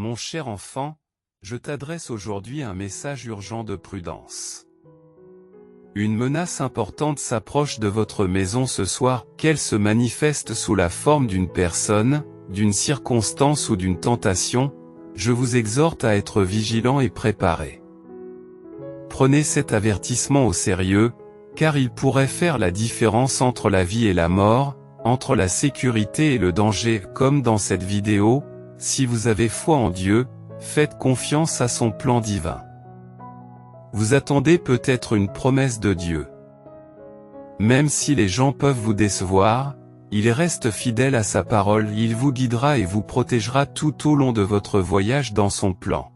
Mon cher enfant, je t'adresse aujourd'hui un message urgent de prudence. Une menace importante s'approche de votre maison ce soir, qu'elle se manifeste sous la forme d'une personne, d'une circonstance ou d'une tentation. Je vous exhorte à être vigilant et préparé. Prenez cet avertissement au sérieux, car il pourrait faire la différence entre la vie et la mort, entre la sécurité et le danger. Comme dans cette vidéo, si vous avez foi en Dieu, faites confiance à son plan divin. Vous attendez peut-être une promesse de Dieu. Même si les gens peuvent vous décevoir, il reste fidèle à sa parole, il vous guidera et vous protégera tout au long de votre voyage dans son plan.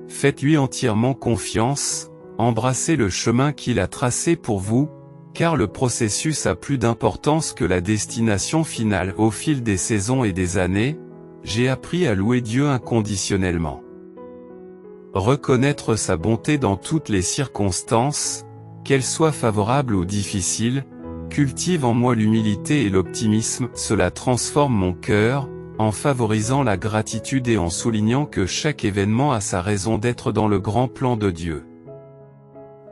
Faites-lui entièrement confiance, embrassez le chemin qu'il a tracé pour vous, car le processus a plus d'importance que la destination finale. Au fil des saisons et des années, j'ai appris à louer Dieu inconditionnellement. Reconnaître sa bonté dans toutes les circonstances, qu'elles soient favorables ou difficiles, cultive en moi l'humilité et l'optimisme. Cela transforme mon cœur, en favorisant la gratitude et en soulignant que chaque événement a sa raison d'être dans le grand plan de Dieu.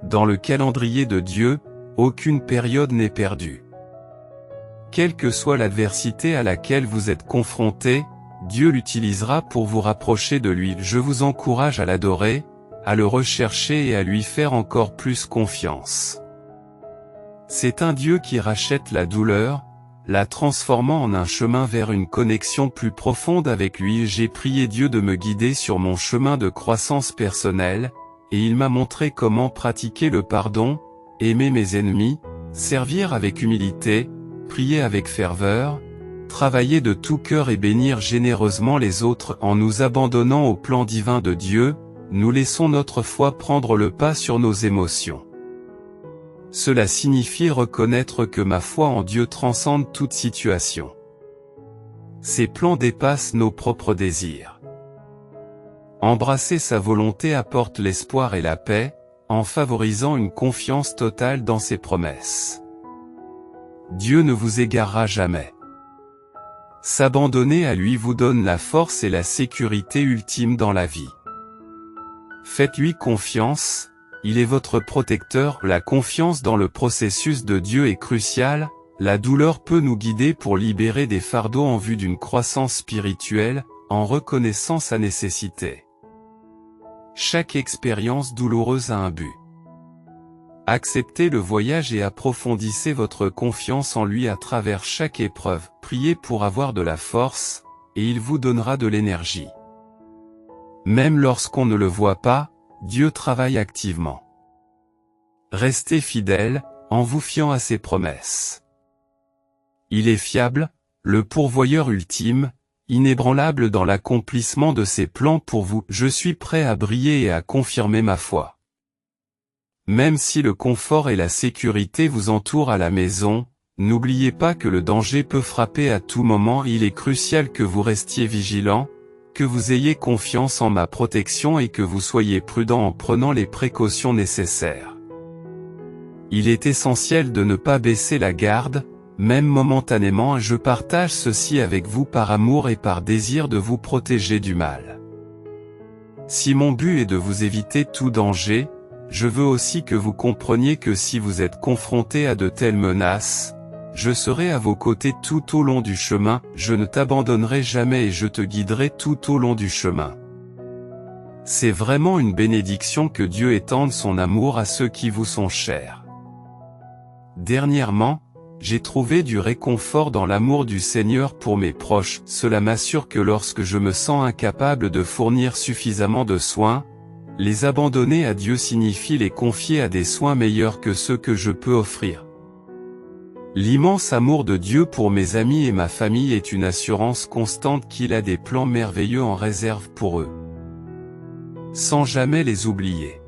Dans le calendrier de Dieu, aucune période n'est perdue. Quelle que soit l'adversité à laquelle vous êtes confronté, Dieu l'utilisera pour vous rapprocher de lui. Je vous encourage à l'adorer, à le rechercher et à lui faire encore plus confiance. C'est un Dieu qui rachète la douleur, la transformant en un chemin vers une connexion plus profonde avec lui. J'ai prié Dieu de me guider sur mon chemin de croissance personnelle, et il m'a montré comment pratiquer le pardon, aimer mes ennemis, servir avec humilité, prier avec ferveur, travailler de tout cœur et bénir généreusement les autres. En nous abandonnant au plan divin de Dieu, nous laissons notre foi prendre le pas sur nos émotions. Cela signifie reconnaître que ma foi en Dieu transcende toute situation. Ses plans dépassent nos propres désirs. Embrasser sa volonté apporte l'espoir et la paix, en favorisant une confiance totale dans ses promesses. Dieu ne vous égarera jamais. S'abandonner à lui vous donne la force et la sécurité ultime dans la vie. Faites-lui confiance, il est votre protecteur. La confiance dans le processus de Dieu est cruciale, la douleur peut nous guider pour libérer des fardeaux en vue d'une croissance spirituelle, en reconnaissant sa nécessité. Chaque expérience douloureuse a un but. Acceptez le voyage et approfondissez votre confiance en lui à travers chaque épreuve. Priez pour avoir de la force, et il vous donnera de l'énergie. Même lorsqu'on ne le voit pas, Dieu travaille activement. Restez fidèle, en vous fiant à ses promesses. Il est fiable, le pourvoyeur ultime, inébranlable dans l'accomplissement de ses plans pour vous. Je suis prêt à briller et à confirmer ma foi. Même si le confort et la sécurité vous entourent à la maison, n'oubliez pas que le danger peut frapper à tout moment. Il est crucial que vous restiez vigilant, que vous ayez confiance en ma protection et que vous soyez prudent en prenant les précautions nécessaires. Il est essentiel de ne pas baisser la garde, même momentanément. Je partage ceci avec vous par amour et par désir de vous protéger du mal. Si mon but est de vous éviter tout danger, je veux aussi que vous compreniez que si vous êtes confronté à de telles menaces, je serai à vos côtés tout au long du chemin. Je ne t'abandonnerai jamais et je te guiderai tout au long du chemin. C'est vraiment une bénédiction que Dieu étende son amour à ceux qui vous sont chers. Dernièrement, j'ai trouvé du réconfort dans l'amour du Seigneur pour mes proches. Cela m'assure que lorsque je me sens incapable de fournir suffisamment de soins, les abandonner à Dieu signifie les confier à des soins meilleurs que ceux que je peux offrir. L'immense amour de Dieu pour mes amis et ma famille est une assurance constante qu'il a des plans merveilleux en réserve pour eux. Sans jamais les oublier.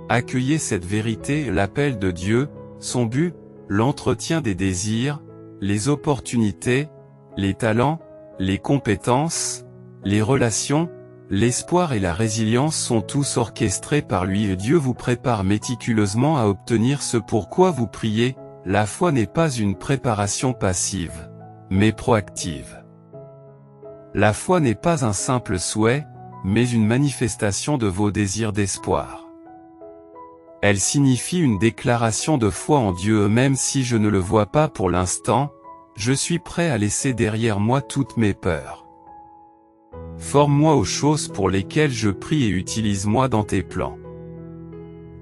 Accueillez cette vérité, l'appel de Dieu, son but, l'entretien des désirs, les opportunités, les talents, les compétences, les relations, l'espoir et la résilience sont tous orchestrés par lui et Dieu vous prépare méticuleusement à obtenir ce pourquoi vous priez. La foi n'est pas une préparation passive, mais proactive. La foi n'est pas un simple souhait, mais une manifestation de vos désirs d'espoir. Elle signifie une déclaration de foi en Dieu. Même si je ne le vois pas pour l'instant, je suis prêt à laisser derrière moi toutes mes peurs. Forme-moi aux choses pour lesquelles je prie et utilise-moi dans tes plans.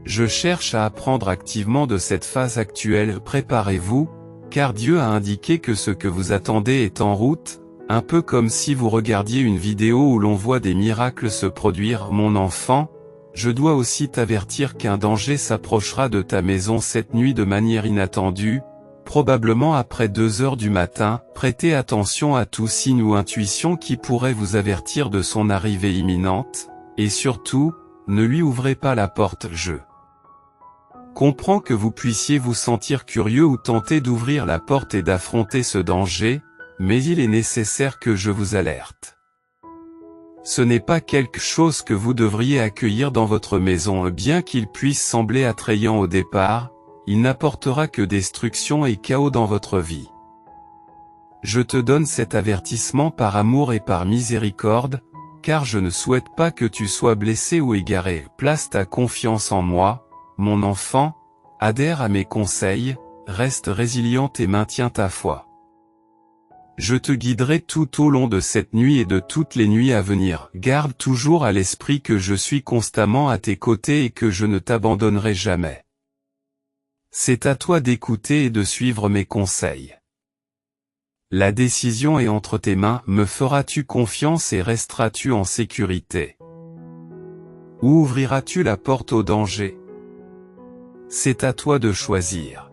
Je cherche à apprendre activement de cette phase actuelle. Préparez-vous, car Dieu a indiqué que ce que vous attendez est en route, un peu comme si vous regardiez une vidéo où l'on voit des miracles se produire. Mon enfant, je dois aussi t'avertir qu'un danger s'approchera de ta maison cette nuit de manière inattendue, probablement après 2 heures du matin. Prêtez attention à tout signe ou intuition qui pourrait vous avertir de son arrivée imminente, et surtout, ne lui ouvrez pas la porte. Je comprends que vous puissiez vous sentir curieux ou tenté d'ouvrir la porte et d'affronter ce danger, mais il est nécessaire que je vous alerte. Ce n'est pas quelque chose que vous devriez accueillir dans votre maison. Bien qu'il puisse sembler attrayant au départ, il n'apportera que destruction et chaos dans votre vie. Je te donne cet avertissement par amour et par miséricorde, car je ne souhaite pas que tu sois blessé ou égaré. Place ta confiance en moi, mon enfant, adhère à mes conseils, reste résiliente et maintiens ta foi. Je te guiderai tout au long de cette nuit et de toutes les nuits à venir. Garde toujours à l'esprit que je suis constamment à tes côtés et que je ne t'abandonnerai jamais. C'est à toi d'écouter et de suivre mes conseils. La décision est entre tes mains. Me feras-tu confiance et resteras-tu en sécurité? Ou ouvriras-tu la porte au danger? C'est à toi de choisir.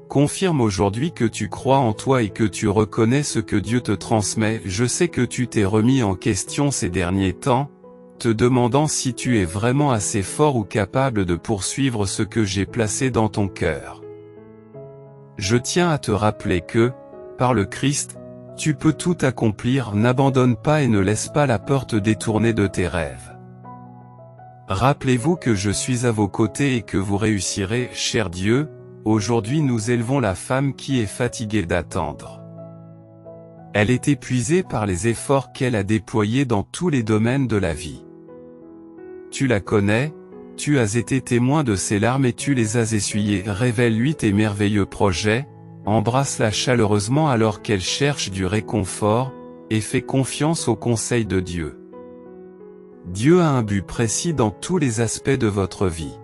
Confirme aujourd'hui que tu crois en toi et que tu reconnais ce que Dieu te transmet. Je sais que tu t'es remis en question ces derniers temps, te demandant si tu es vraiment assez fort ou capable de poursuivre ce que j'ai placé dans ton cœur. Je tiens à te rappeler que, par le Christ, tu peux tout accomplir. N'abandonne pas et ne laisse pas la peur te détourner de tes rêves. Rappelez-vous que je suis à vos côtés et que vous réussirez. Cher Dieu, aujourd'hui nous élevons la femme qui est fatiguée d'attendre. Elle est épuisée par les efforts qu'elle a déployés dans tous les domaines de la vie. Tu la connais, tu as été témoin de ses larmes et tu les as essuyées. Révèle-lui tes merveilleux projets, embrasse-la chaleureusement alors qu'elle cherche du réconfort, et fais confiance aux conseils de Dieu. Dieu a un but précis dans tous les aspects de votre vie.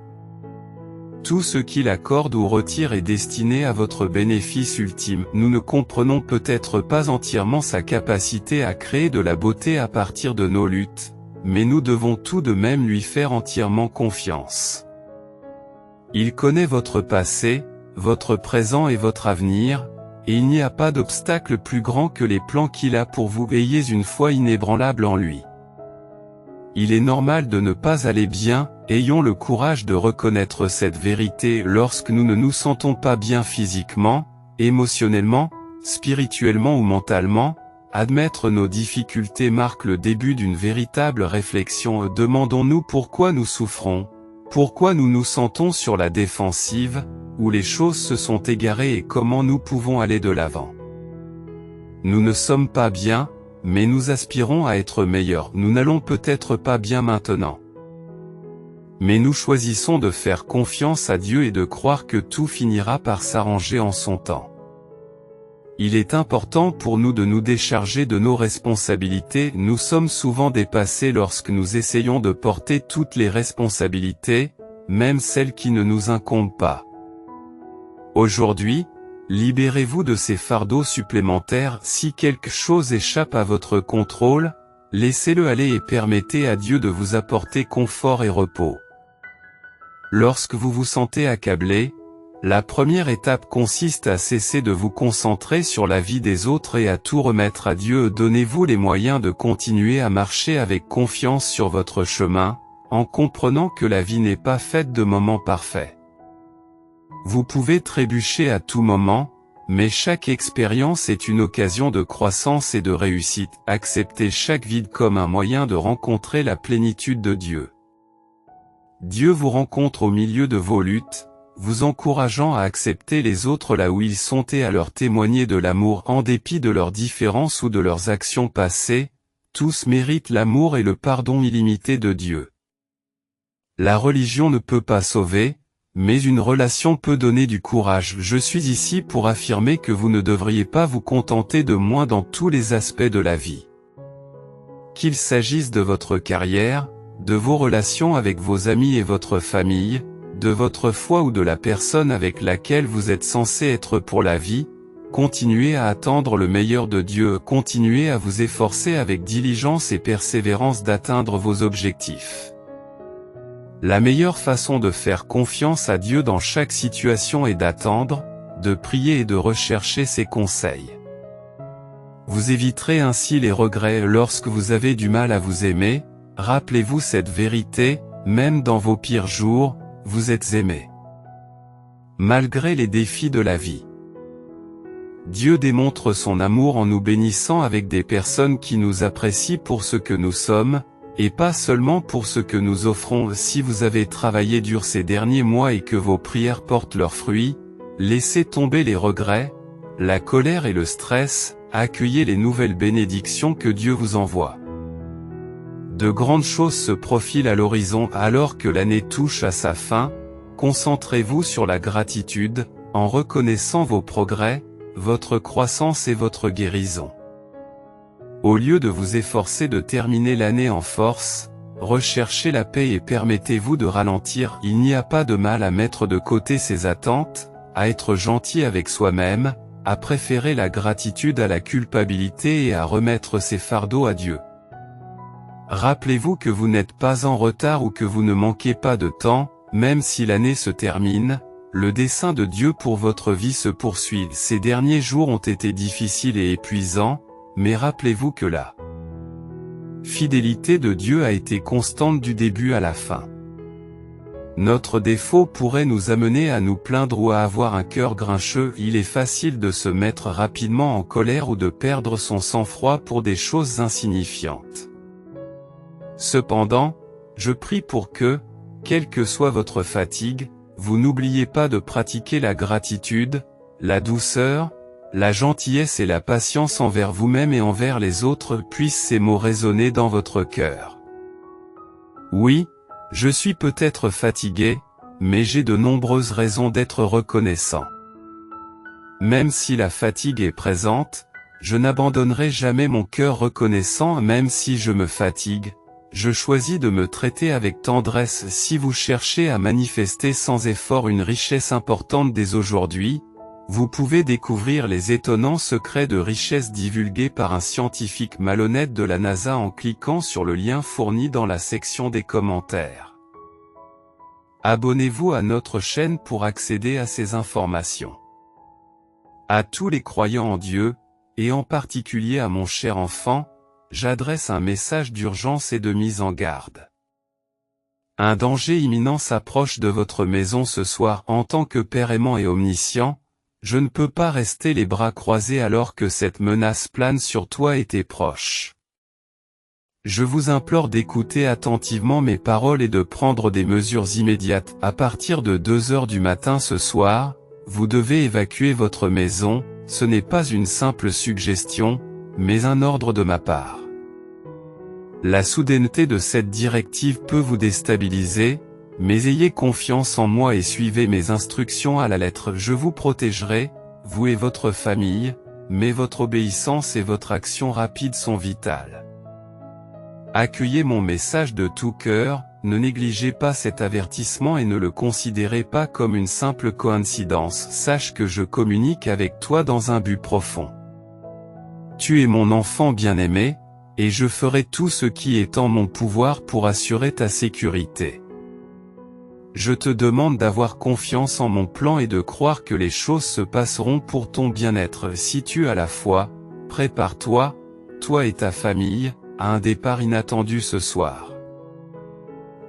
Tout ce qu'il accorde ou retire est destiné à votre bénéfice ultime. Nous ne comprenons peut-être pas entièrement sa capacité à créer de la beauté à partir de nos luttes, mais nous devons tout de même lui faire entièrement confiance. Il connaît votre passé, votre présent et votre avenir, et il n'y a pas d'obstacle plus grand que les plans qu'il a pour vous. Ayez une foi inébranlable en lui. Il est normal de ne pas aller bien, ayons le courage de reconnaître cette vérité. Lorsque nous ne nous sentons pas bien physiquement, émotionnellement, spirituellement ou mentalement, admettre nos difficultés marque le début d'une véritable réflexion. Demandons-nous pourquoi nous souffrons, pourquoi nous nous sentons sur la défensive, où les choses se sont égarées et comment nous pouvons aller de l'avant. Nous ne sommes pas bien, mais nous aspirons à être meilleurs. Nous n'allons peut-être pas bien maintenant, mais nous choisissons de faire confiance à Dieu et de croire que tout finira par s'arranger en son temps. Il est important pour nous de nous décharger de nos responsabilités. Nous sommes souvent dépassés lorsque nous essayons de porter toutes les responsabilités, même celles qui ne nous incombent pas. Aujourd'hui, libérez-vous de ces fardeaux supplémentaires. Si quelque chose échappe à votre contrôle, laissez-le aller et permettez à Dieu de vous apporter confort et repos. Lorsque vous vous sentez accablé, la première étape consiste à cesser de vous concentrer sur la vie des autres et à tout remettre à Dieu. Donnez-vous les moyens de continuer à marcher avec confiance sur votre chemin, en comprenant que la vie n'est pas faite de moments parfaits. Vous pouvez trébucher à tout moment, mais chaque expérience est une occasion de croissance et de réussite. Acceptez chaque vide comme un moyen de rencontrer la plénitude de Dieu. Dieu vous rencontre au milieu de vos luttes, vous encourageant à accepter les autres là où ils sont et à leur témoigner de l'amour en dépit de leurs différences ou de leurs actions passées. Tous méritent l'amour et le pardon illimité de Dieu. La religion ne peut pas sauver, mais une relation peut donner du courage. Je suis ici pour affirmer que vous ne devriez pas vous contenter de moi dans tous les aspects de la vie. Qu'il s'agisse de votre carrière, de vos relations avec vos amis et votre famille, de votre foi ou de la personne avec laquelle vous êtes censé être pour la vie, continuez à attendre le meilleur de Dieu, continuez à vous efforcer avec diligence et persévérance d'atteindre vos objectifs. La meilleure façon de faire confiance à Dieu dans chaque situation est d'attendre, de prier et de rechercher ses conseils. Vous éviterez ainsi les regrets lorsque vous avez du mal à vous aimer. Rappelez-vous cette vérité, même dans vos pires jours, vous êtes aimé. Malgré les défis de la vie. Dieu démontre son amour en nous bénissant avec des personnes qui nous apprécient pour ce que nous sommes, et pas seulement pour ce que nous offrons. Si vous avez travaillé dur ces derniers mois et que vos prières portent leurs fruits, laissez tomber les regrets, la colère et le stress, accueillez les nouvelles bénédictions que Dieu vous envoie. De grandes choses se profilent à l'horizon alors que l'année touche à sa fin. Concentrez-vous sur la gratitude, en reconnaissant vos progrès, votre croissance et votre guérison. Au lieu de vous efforcer de terminer l'année en force, recherchez la paix et permettez-vous de ralentir. Il n'y a pas de mal à mettre de côté ses attentes, à être gentil avec soi-même, à préférer la gratitude à la culpabilité et à remettre ses fardeaux à Dieu. Rappelez-vous que vous n'êtes pas en retard ou que vous ne manquez pas de temps, même si l'année se termine. Le dessein de Dieu pour votre vie se poursuit. Ces derniers jours ont été difficiles et épuisants, mais rappelez-vous que la fidélité de Dieu a été constante du début à la fin. Notre défaut pourrait nous amener à nous plaindre ou à avoir un cœur grincheux. Il est facile de se mettre rapidement en colère ou de perdre son sang-froid pour des choses insignifiantes. Cependant, je prie pour que, quelle que soit votre fatigue, vous n'oubliez pas de pratiquer la gratitude, la douceur, la gentillesse et la patience envers vous-même et envers les autres. Puissent ces mots résonner dans votre cœur. Oui, je suis peut-être fatigué, mais j'ai de nombreuses raisons d'être reconnaissant. Même si la fatigue est présente, je n'abandonnerai jamais mon cœur reconnaissant. Même si je me fatigue, je choisis de me traiter avec tendresse. Si vous cherchez à manifester sans effort une richesse importante dès aujourd'hui, vous pouvez découvrir les étonnants secrets de richesse divulgués par un scientifique malhonnête de la NASA en cliquant sur le lien fourni dans la section des commentaires. Abonnez-vous à notre chaîne pour accéder à ces informations. À tous les croyants en Dieu, et en particulier à mon cher enfant, j'adresse un message d'urgence et de mise en garde. Un danger imminent s'approche de votre maison ce soir. En tant que Père aimant et omniscient, je ne peux pas rester les bras croisés alors que cette menace plane sur toi et tes proches. Je vous implore d'écouter attentivement mes paroles et de prendre des mesures immédiates. À partir de 2 heures du matin ce soir, vous devez évacuer votre maison. Ce n'est pas une simple suggestion, mais un ordre de ma part. La soudaineté de cette directive peut vous déstabiliser, mais ayez confiance en moi et suivez mes instructions à la lettre. Je vous protégerai, vous et votre famille, mais votre obéissance et votre action rapide sont vitales. Accueillez mon message de tout cœur, ne négligez pas cet avertissement et ne le considérez pas comme une simple coïncidence. Sache que je communique avec toi dans un but profond. Tu es mon enfant bien-aimé, et je ferai tout ce qui est en mon pouvoir pour assurer ta sécurité. Je te demande d'avoir confiance en mon plan et de croire que les choses se passeront pour ton bien-être. Si tu as la foi, prépare-toi, toi et ta famille, à un départ inattendu ce soir.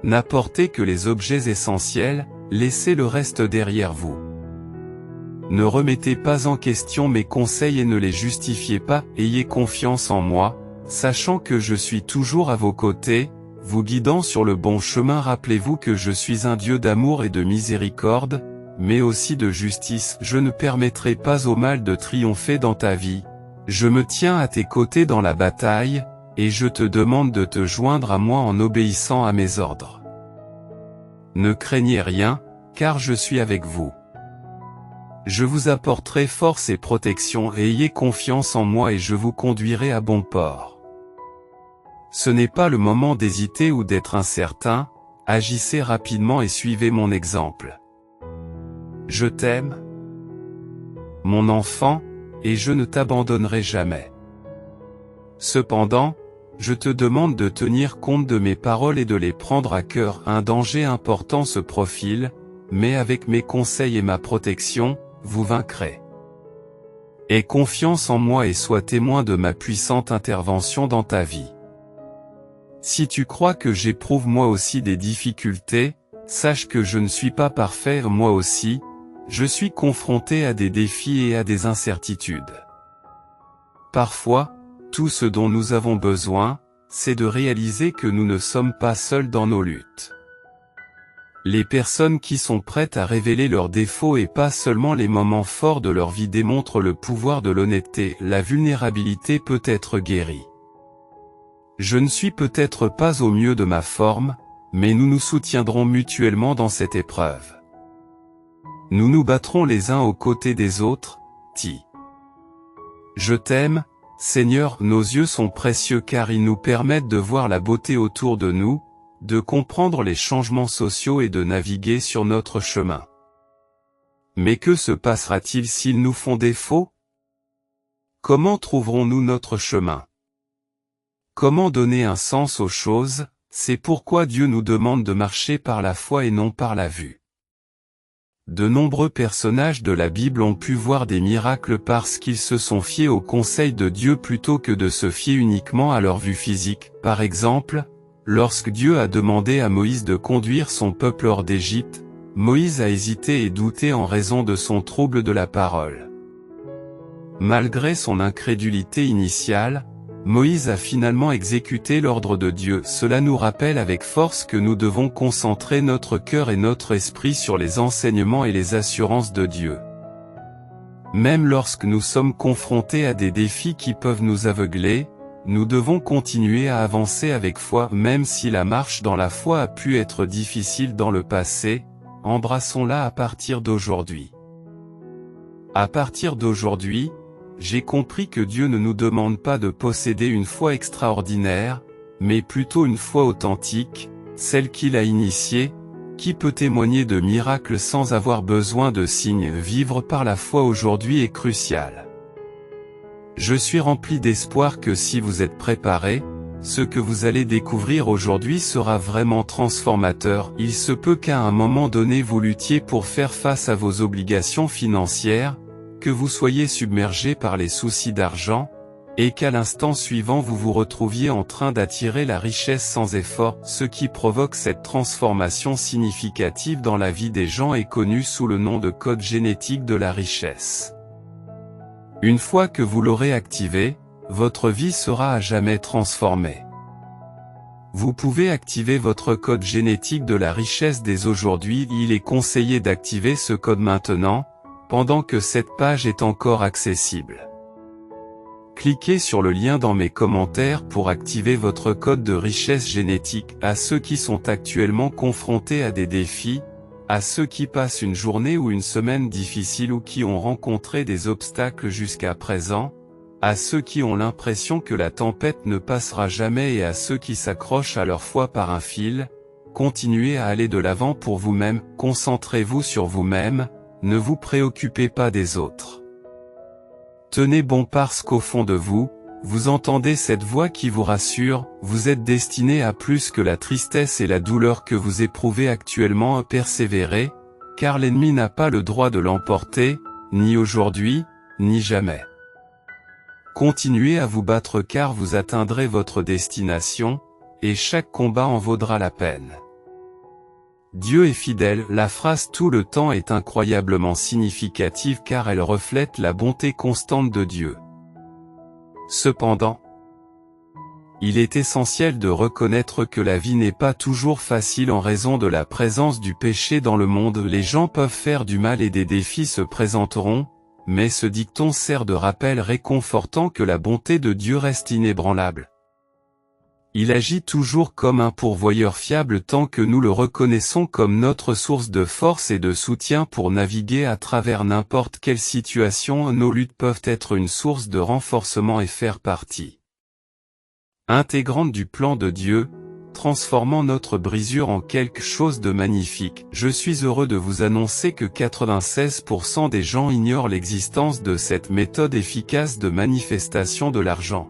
N'apportez que les objets essentiels, laissez le reste derrière vous. Ne remettez pas en question mes conseils et ne les justifiez pas. Ayez confiance en moi, sachant que je suis toujours à vos côtés, vous guidant sur le bon chemin. Rappelez-vous que je suis un Dieu d'amour et de miséricorde, mais aussi de justice. Je ne permettrai pas au mal de triompher dans ta vie. Je me tiens à tes côtés dans la bataille, et je te demande de te joindre à moi en obéissant à mes ordres. Ne craignez rien, car je suis avec vous. Je vous apporterai force et protection, et ayez confiance en moi et je vous conduirai à bon port. Ce n'est pas le moment d'hésiter ou d'être incertain, agissez rapidement et suivez mon exemple. Je t'aime, mon enfant, et je ne t'abandonnerai jamais. Cependant, je te demande de tenir compte de mes paroles et de les prendre à cœur. Un danger important se profile, mais avec mes conseils et ma protection, vous vaincrez. Aie confiance en moi et sois témoin de ma puissante intervention dans ta vie. Si tu crois que j'éprouve moi aussi des difficultés, sache que je ne suis pas parfait moi aussi, je suis confronté à des défis et à des incertitudes. Parfois, tout ce dont nous avons besoin, c'est de réaliser que nous ne sommes pas seuls dans nos luttes. Les personnes qui sont prêtes à révéler leurs défauts et pas seulement les moments forts de leur vie démontrent le pouvoir de l'honnêteté. La vulnérabilité peut être guérie. Je ne suis peut-être pas au mieux de ma forme, mais nous nous soutiendrons mutuellement dans cette épreuve. Nous nous battrons les uns aux côtés des autres, Je t'aime, Seigneur. Nos yeux sont précieux car ils nous permettent de voir la beauté autour de nous, de comprendre les changements sociaux et de naviguer sur notre chemin. Mais que se passera-t-il s'ils nous font défaut? Comment trouverons-nous notre chemin? Comment donner un sens aux choses? C'est pourquoi Dieu nous demande de marcher par la foi et non par la vue. De nombreux personnages de la Bible ont pu voir des miracles parce qu'ils se sont fiés au conseil de Dieu plutôt que de se fier uniquement à leur vue physique. Par exemple, lorsque Dieu a demandé à Moïse de conduire son peuple hors d'Égypte, Moïse a hésité et douté en raison de son trouble de la parole. Malgré son incrédulité initiale, Moïse a finalement exécuté l'ordre de Dieu. Cela nous rappelle avec force que nous devons concentrer notre cœur et notre esprit sur les enseignements et les assurances de Dieu. Même lorsque nous sommes confrontés à des défis qui peuvent nous aveugler, nous devons continuer à avancer avec foi. Même si la marche dans la foi a pu être difficile dans le passé, embrassons-la à partir d'aujourd'hui. À partir d'aujourd'hui, j'ai compris que Dieu ne nous demande pas de posséder une foi extraordinaire, mais plutôt une foi authentique, celle qu'il a initiée, qui peut témoigner de miracles sans avoir besoin de signes. Vivre par la foi aujourd'hui est crucial. Je suis rempli d'espoir que si vous êtes préparés, ce que vous allez découvrir aujourd'hui sera vraiment transformateur. Il se peut qu'à un moment donné vous luttiez pour faire face à vos obligations financières, que vous soyez submergé par les soucis d'argent, et qu'à l'instant suivant vous vous retrouviez en train d'attirer la richesse sans effort. Ce qui provoque cette transformation significative dans la vie des gens est connu sous le nom de code génétique de la richesse. Une fois que vous l'aurez activé, votre vie sera à jamais transformée. Vous pouvez activer votre code génétique de la richesse dès aujourd'hui. Il est conseillé d'activer ce code maintenant, pendant que cette page est encore accessible. Cliquez sur le lien dans mes commentaires pour activer votre code de richesse génétique. À ceux qui sont actuellement confrontés à des défis, à ceux qui passent une journée ou une semaine difficile ou qui ont rencontré des obstacles jusqu'à présent, à ceux qui ont l'impression que la tempête ne passera jamais et à ceux qui s'accrochent à leur foi par un fil, continuez à aller de l'avant pour vous-même, concentrez-vous sur vous-même, ne vous préoccupez pas des autres. Tenez bon parce qu'au fond de vous, vous entendez cette voix qui vous rassure. Vous êtes destiné à plus que la tristesse et la douleur que vous éprouvez actuellement. Persévérez, car l'ennemi n'a pas le droit de l'emporter, ni aujourd'hui, ni jamais. Continuez à vous battre car vous atteindrez votre destination, et chaque combat en vaudra la peine. Dieu est fidèle. La phrase tout le temps est incroyablement significative car elle reflète la bonté constante de Dieu. Cependant, Il est essentiel de reconnaître que la vie n'est pas toujours facile en raison de la présence du péché dans le monde. Les gens peuvent faire du mal et des défis se présenteront, mais ce dicton sert de rappel réconfortant que la bonté de Dieu reste inébranlable. Il agit toujours comme un pourvoyeur fiable tant que nous le reconnaissons comme notre source de force et de soutien pour naviguer à travers n'importe quelle situation. Nos luttes peuvent être une source de renforcement et faire partie intégrante du plan de Dieu, transformant notre brisure en quelque chose de magnifique. Je suis heureux de vous annoncer que 96% des gens ignorent l'existence de cette méthode efficace de manifestation de l'argent.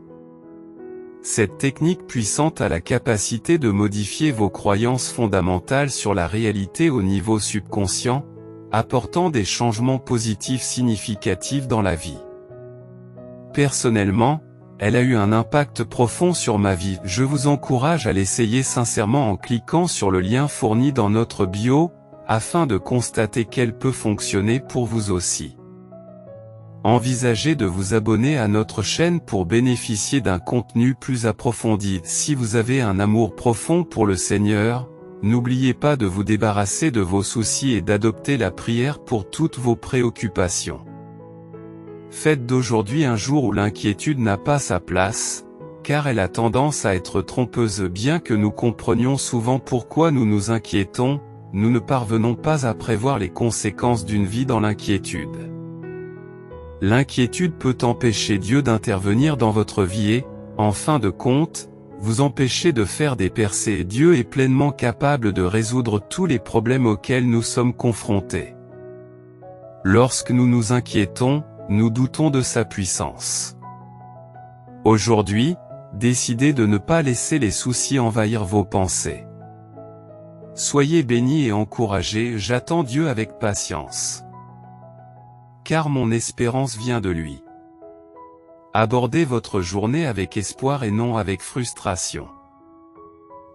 Cette technique puissante a la capacité de modifier vos croyances fondamentales sur la réalité au niveau subconscient, apportant des changements positifs significatifs dans la vie. Personnellement, elle a eu un impact profond sur ma vie. Je vous encourage à l'essayer sincèrement en cliquant sur le lien fourni dans notre bio, afin de constater qu'elle peut fonctionner pour vous aussi. Envisagez de vous abonner à notre chaîne pour bénéficier d'un contenu plus approfondi. Si vous avez un amour profond pour le Seigneur, n'oubliez pas de vous débarrasser de vos soucis et d'adopter la prière pour toutes vos préoccupations. Faites d'aujourd'hui un jour où l'inquiétude n'a pas sa place, car elle a tendance à être trompeuse. Bien que nous comprenions souvent pourquoi nous nous inquiétons, nous ne parvenons pas à prévoir les conséquences d'une vie dans l'inquiétude. L'inquiétude peut empêcher Dieu d'intervenir dans votre vie et, en fin de compte, vous empêcher de faire des percées. Dieu est pleinement capable de résoudre tous les problèmes auxquels nous sommes confrontés. Lorsque nous nous inquiétons, nous doutons de sa puissance. Aujourd'hui, décidez de ne pas laisser les soucis envahir vos pensées. Soyez bénis et encouragés. J'attends Dieu avec patience, car mon espérance vient de lui. Abordez votre journée avec espoir et non avec frustration.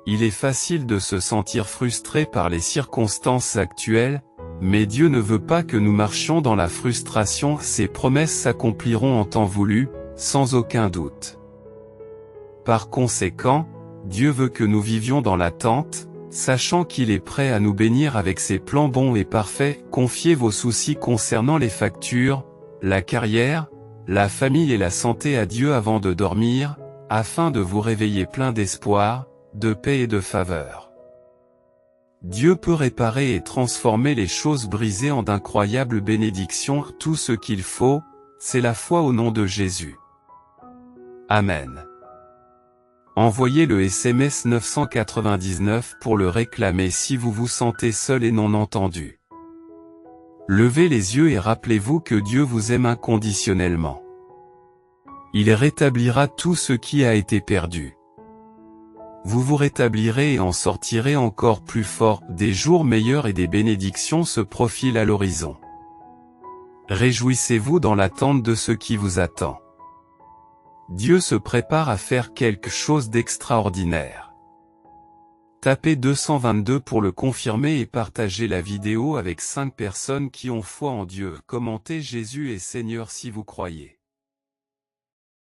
Il est facile de se sentir frustré par les circonstances actuelles, mais Dieu ne veut pas que nous marchions dans la frustration. Ses promesses s'accompliront en temps voulu, sans aucun doute. Par conséquent, Dieu veut que nous vivions dans l'attente, sachant qu'il est prêt à nous bénir avec ses plans bons et parfaits. Confiez vos soucis concernant les factures, la carrière, la famille et la santé à Dieu avant de dormir, afin de vous réveiller plein d'espoir, de paix et de faveur. Dieu peut réparer et transformer les choses brisées en d'incroyables bénédictions. Tout ce qu'il faut, c'est la foi au nom de Jésus. Amen. Envoyez le SMS 999 pour le réclamer si vous vous sentez seul et non entendu. Levez les yeux et rappelez-vous que Dieu vous aime inconditionnellement. Il rétablira tout ce qui a été perdu. Vous vous rétablirez et en sortirez encore plus fort. Des jours meilleurs et des bénédictions se profilent à l'horizon. Réjouissez-vous dans l'attente de ce qui vous attend. Dieu se prépare à faire quelque chose d'extraordinaire. Tapez 222 pour le confirmer et partagez la vidéo avec 5 personnes qui ont foi en Dieu. Commentez Jésus est Seigneur si vous croyez.